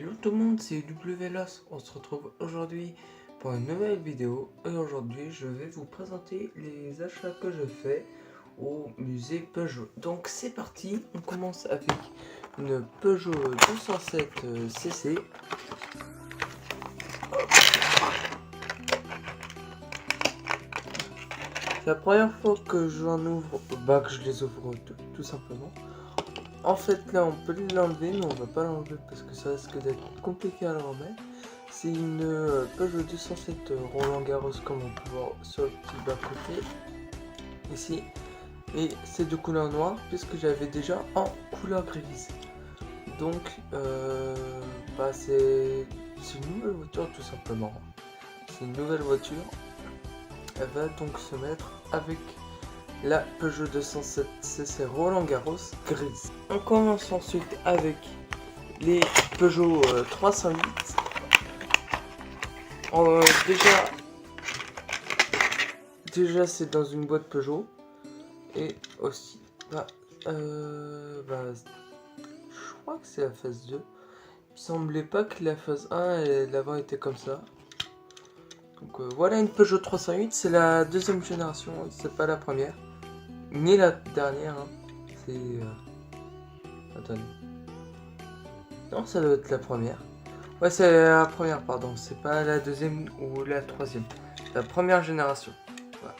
Hello tout le monde, c'est WLOS. On se retrouve aujourd'hui pour une nouvelle vidéo. Et aujourd'hui, je vais vous présenter les achats que je fais au musée Peugeot. Donc c'est parti, on commence avec une Peugeot 207 CC. C'est la première fois que j'en ouvre, que je les ouvre tout simplement. En fait, là, on peut l'enlever, mais on va pas l'enlever parce que ça risque d'être compliqué à le remettre. C'est une Peugeot 207 Roland Garros, comme on peut voir sur le petit bas-côté, ici. Et c'est de couleur noire, puisque j'avais déjà en couleur grise. Donc, c'est une nouvelle voiture, tout simplement. C'est une nouvelle voiture. Elle va donc se mettre avec la Peugeot 207 CC Roland Garros grise. On commence ensuite avec les Peugeot 308. Déjà c'est dans une boîte Peugeot. Et aussi, je crois que c'est la phase 2. Il me semblait pas que la phase 1 et l'avant était comme ça. Donc voilà une Peugeot 308, c'est la deuxième génération, c'est pas la première. Ni la dernière, hein. C'est... Attendez. Non, ça doit être la première. Ouais, c'est la première, pardon. C'est pas la deuxième ou la troisième. La première génération. Voilà.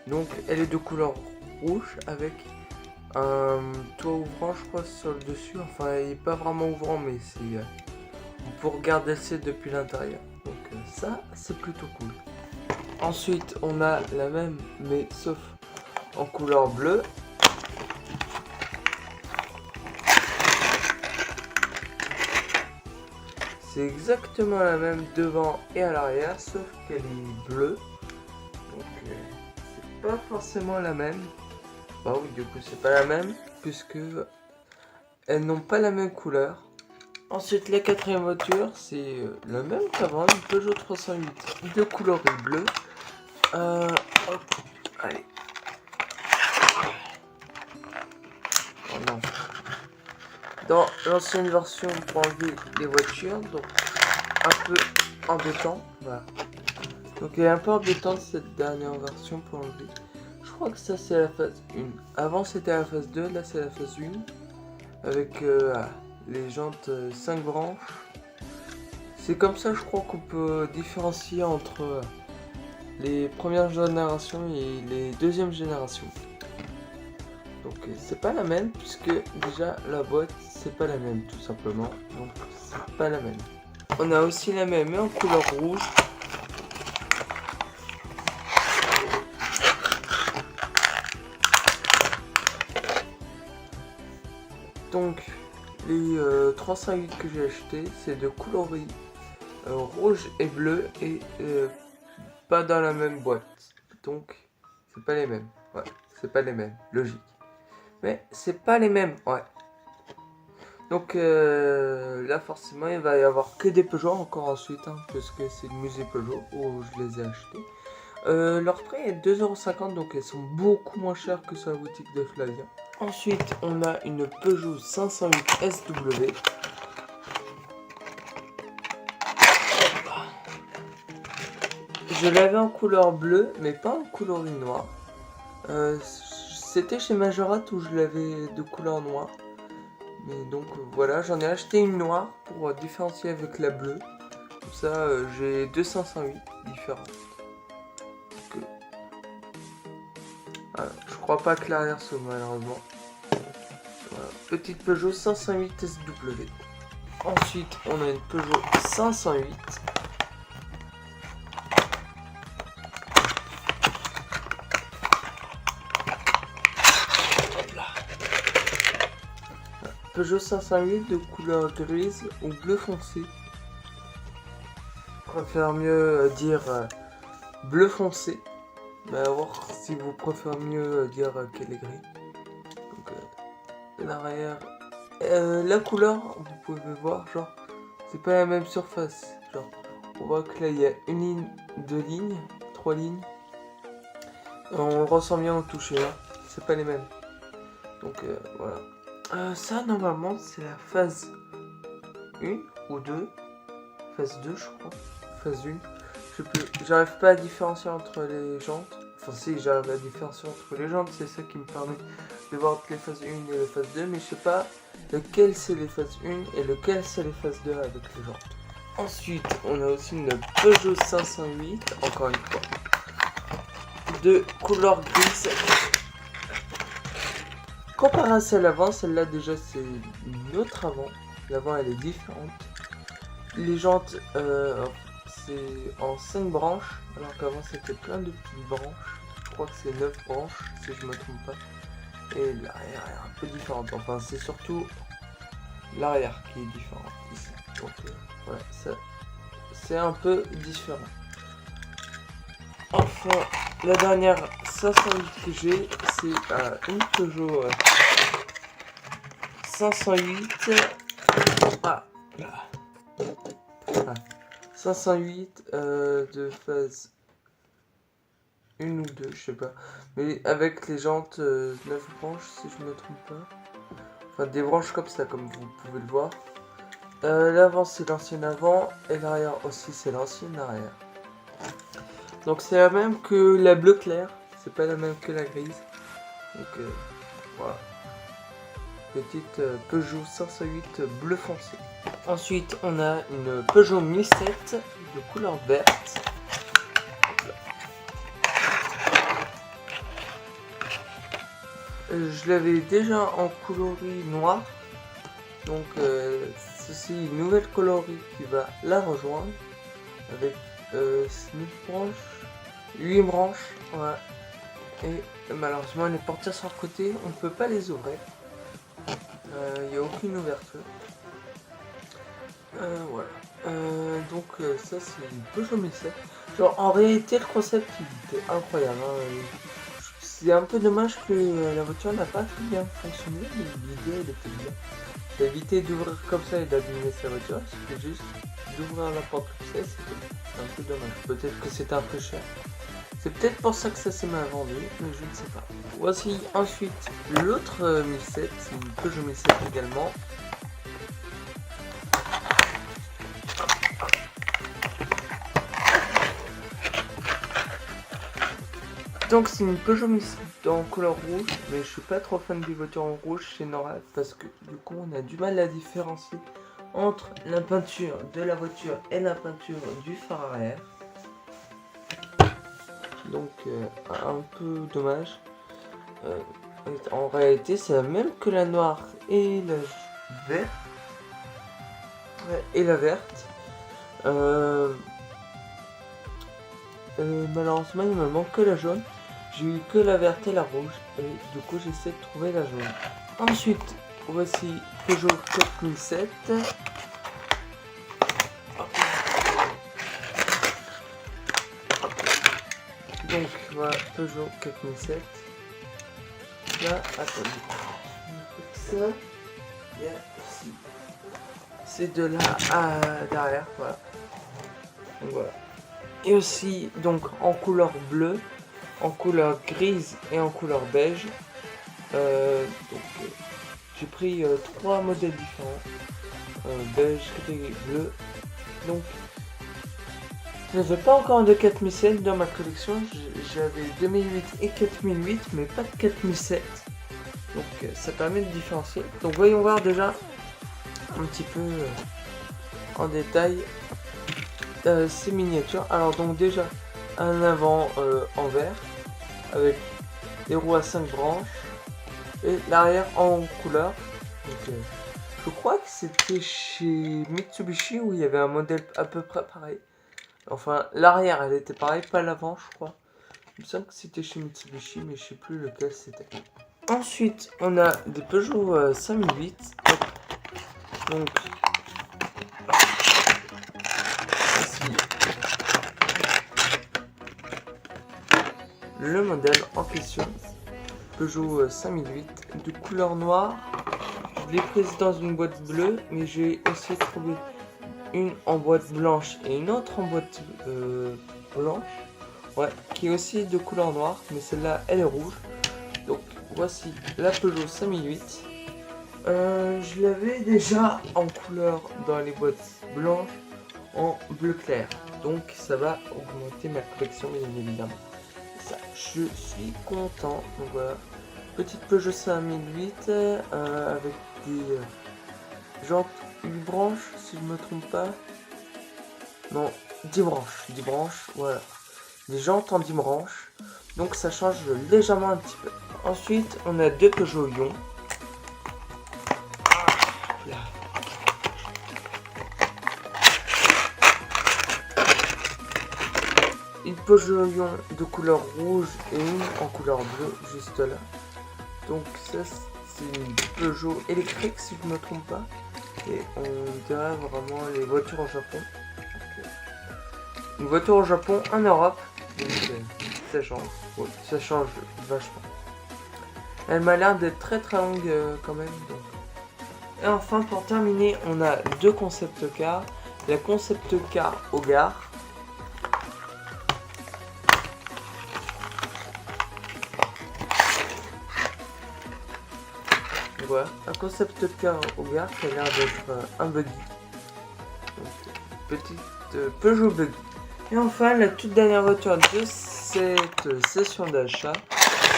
Donc, elle est de couleur rouge avec un toit ouvrant, je crois, sur le dessus. Enfin, il n'est pas vraiment ouvrant, mais c'est... on peut regarder le ciel depuis l'intérieur. Donc, ça, c'est plutôt cool. Ensuite, on a la même, mais sauf en couleur bleue. C'est exactement la même devant et à l'arrière, sauf qu'elle est bleue. Donc c'est pas forcément la même. Bah oui, du coup c'est pas la même, puisque elles n'ont pas la même couleur. Ensuite la quatrième voiture, c'est la même qu'avant, une Peugeot 308 de couleur bleue. Hop, allez. Oh non. Dans l'ancienne version pour enlever les voitures, donc un peu embêtant, voilà. Donc elle est un peu embêtante cette dernière version pour enlever. Je crois que ça c'est la phase 1. Avant c'était la phase 2, là c'est la phase 1. Avec les jantes 5 branches. C'est comme ça je crois qu'on peut différencier entre les premières générations et les deuxièmes générations. Donc c'est pas la même puisque déjà la boîte c'est pas la même tout simplement. Donc c'est pas la même. On a aussi la même mais en couleur rouge. Donc les 308 que j'ai acheté c'est de coloris rouge et bleu et pas dans la même boîte. Donc c'est pas les mêmes. Ouais, c'est pas les mêmes, logique. Mais c'est pas les mêmes, ouais. Donc là forcément il va y avoir que des Peugeot encore ensuite, hein, parce que c'est le musée Peugeot où je les ai achetés. Leur prix est 2,50 €, donc elles sont beaucoup moins chères que sur la boutique de Flavia. Ensuite on a une Peugeot 508 SW. Je l'avais en couleur bleue mais pas en couleur noire. C'était chez Majorat où je l'avais de couleur noire. Mais donc voilà, j'en ai acheté une noire pour différencier avec la bleue. Comme ça, j'ai deux 508 différentes. Donc, voilà. Je crois pas que l'arrière s'ouvre malheureusement. Voilà. Petite Peugeot 508 SW. Ensuite, on a une Peugeot 508. Peugeot 508 de couleur grise ou bleu foncé. Je préfère mieux dire bleu foncé. Mais à voir si vous préférez mieux dire qu'elle est grise. Donc l'arrière. La couleur, vous pouvez voir, genre, c'est pas la même surface. Genre, on voit que là il y a une ligne, deux lignes, trois lignes. On ressent bien au toucher, hein. C'est pas les mêmes. Donc voilà. Ça normalement c'est la phase 1. ou 2. Phase 2 je crois. Phase 1. Je sais plus. J'arrive pas à différencier entre les jantes. Enfin si, j'arrive à différencier entre les jantes. C'est ça qui me permet de voir les phases 1 et les phases 2. Mais je sais pas lequel c'est les phases 1 et lequel c'est les phases 2 avec les jantes. Ensuite, on a aussi une Peugeot 508. Encore une fois. De couleur grise. Comparé à celle avant, celle-là déjà c'est une autre avant. L'avant elle est différente. Les jantes c'est en 5 branches, alors qu'avant c'était plein de petites branches. Je crois que c'est 9 branches si je me trompe pas. Et l'arrière est un peu différente. Enfin c'est surtout l'arrière qui est différent ici. Donc voilà, ça c'est un peu différent. Enfin, la dernière 508 que j'ai, c'est une Peugeot 508. Ah, 508 de phase 1 ou 2, je sais pas. Mais avec les jantes 9 branches, si je me trompe pas. Enfin, des branches comme ça, comme vous pouvez le voir. L'avant, c'est l'ancien avant. Et l'arrière aussi, c'est l'ancien arrière. Donc c'est la même que la bleu clair, c'est pas la même que la grise. Donc voilà. Petite Peugeot 508 bleu foncé. Ensuite on a une Peugeot 1007 de couleur verte. Je l'avais déjà en coloris noir. Donc ceci une nouvelle coloris qui va la rejoindre. Avec 9 branches. 8 branches, ouais. Et malheureusement les portières sur le côté, on ne peut pas les ouvrir. Il n'y a aucune ouverture. Voilà. Donc ça c'est une Peugeot 1007. Genre en réalité le concept il était incroyable. Hein. C'est un peu dommage que la voiture n'a pas très bien fonctionné, mais l'idée elle était bien. D'éviter d'ouvrir comme ça et d'abîmer sa voiture, c'était juste d'ouvrir la porte comme ça, c'était un peu dommage. Peut-être que c'était un peu cher. C'est peut-être pour ça que ça s'est mal vendu, mais je ne sais pas. Voici ensuite l'autre 1007, c'est une Peugeot 1007 également. Donc c'est une Peugeot 1007 en couleur rouge, mais je suis pas trop fan des voitures en rouge chez Norad parce que du coup on a du mal à différencier entre la peinture de la voiture et la peinture du phare arrière. Donc un peu dommage. En réalité c'est la même que la noire et la verte. Ouais, et la verte. Malheureusement il me manque que la jaune. J'ai eu que la verte et la rouge. Et du coup j'essaie de trouver la jaune. Ensuite voici Peugeot 4007. Donc voilà Peugeot 4007. Là, attendez. Ça, il y a ici. C'est de là à derrière, voilà. Donc voilà. Et aussi donc en couleur bleue, en couleur grise et en couleur beige. J'ai pris 3 modèles différents. Beige, gris et bleu. Donc je n'avais pas encore de 4007 dans ma collection, j'avais 2008 et 4008 mais pas de 4007. Donc ça permet de différencier. Donc voyons voir déjà un petit peu en détail ces miniatures. Alors donc déjà un avant en vert avec des roues à 5 branches et l'arrière en couleur. Donc, je crois que c'était chez Mitsubishi où il y avait un modèle à peu près pareil. Enfin, l'arrière, elle était pareille, pas l'avant, je crois. Il me semble que c'était chez Mitsubishi, mais je sais plus lequel c'était. Ensuite, on a des Peugeot 5008. Donc, ici, le modèle en question. Peugeot 5008 de couleur noire. Je l'ai prise dans une boîte bleue, mais j'ai aussi trouvé une en boîte blanche et une autre en boîte blanche, ouais, qui est aussi de couleur noire, mais celle-là elle est rouge. Donc voici la Peugeot 5008. Je l'avais déjà en couleur dans les boîtes blanches en bleu clair. Donc ça va augmenter ma collection bien évidemment. Ça, je suis content. Donc voilà. Petite Peugeot 5008 avec des jantes 8 branches si je me trompe pas. Non, 10 branches. 10 branches, voilà. Des jantes en 10 branches. Donc ça change légèrement un petit peu. Ensuite, on a deux Peugeot Ion. Là. Une Peugeot Ion de couleur rouge et une en couleur bleue, juste là. Donc ça, c'est une Peugeot électrique si je ne me trompe pas. Et on dirait vraiment les voitures au Japon. Donc, une voiture au Japon, en Europe. Donc ça change. Ouais, ça change vachement. Elle m'a l'air d'être très très longue quand même. Donc. Et enfin, pour terminer, on a deux concept cars. La concept car au gare. Voilà, un concept car au gare qui a l'air d'être un buggy. Donc, petite Peugeot buggy. Et enfin, la toute dernière voiture de cette session d'achat,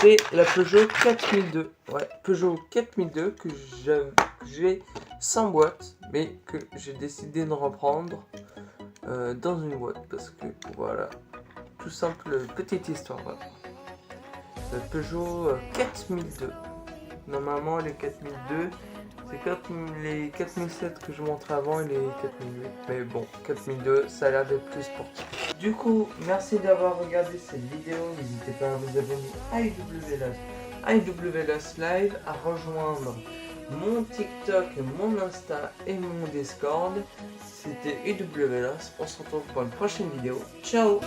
c'est la Peugeot 4002. Ouais, Peugeot 4002 que j'ai sans boîte, mais que j'ai décidé de reprendre dans une boîte parce que voilà, tout simple petite histoire. Voilà. La Peugeot 4002. Normalement, les 4002, c'est les 4007 que je montrais avant et les 4008. Mais bon, 4002, ça a l'air d'être plus sportif. Du coup, merci d'avoir regardé cette vidéo. N'hésitez pas à vous abonner à IWLOS Live, à rejoindre mon TikTok, mon Insta et mon Discord. C'était IWLOS. On se retrouve pour une prochaine vidéo. Ciao!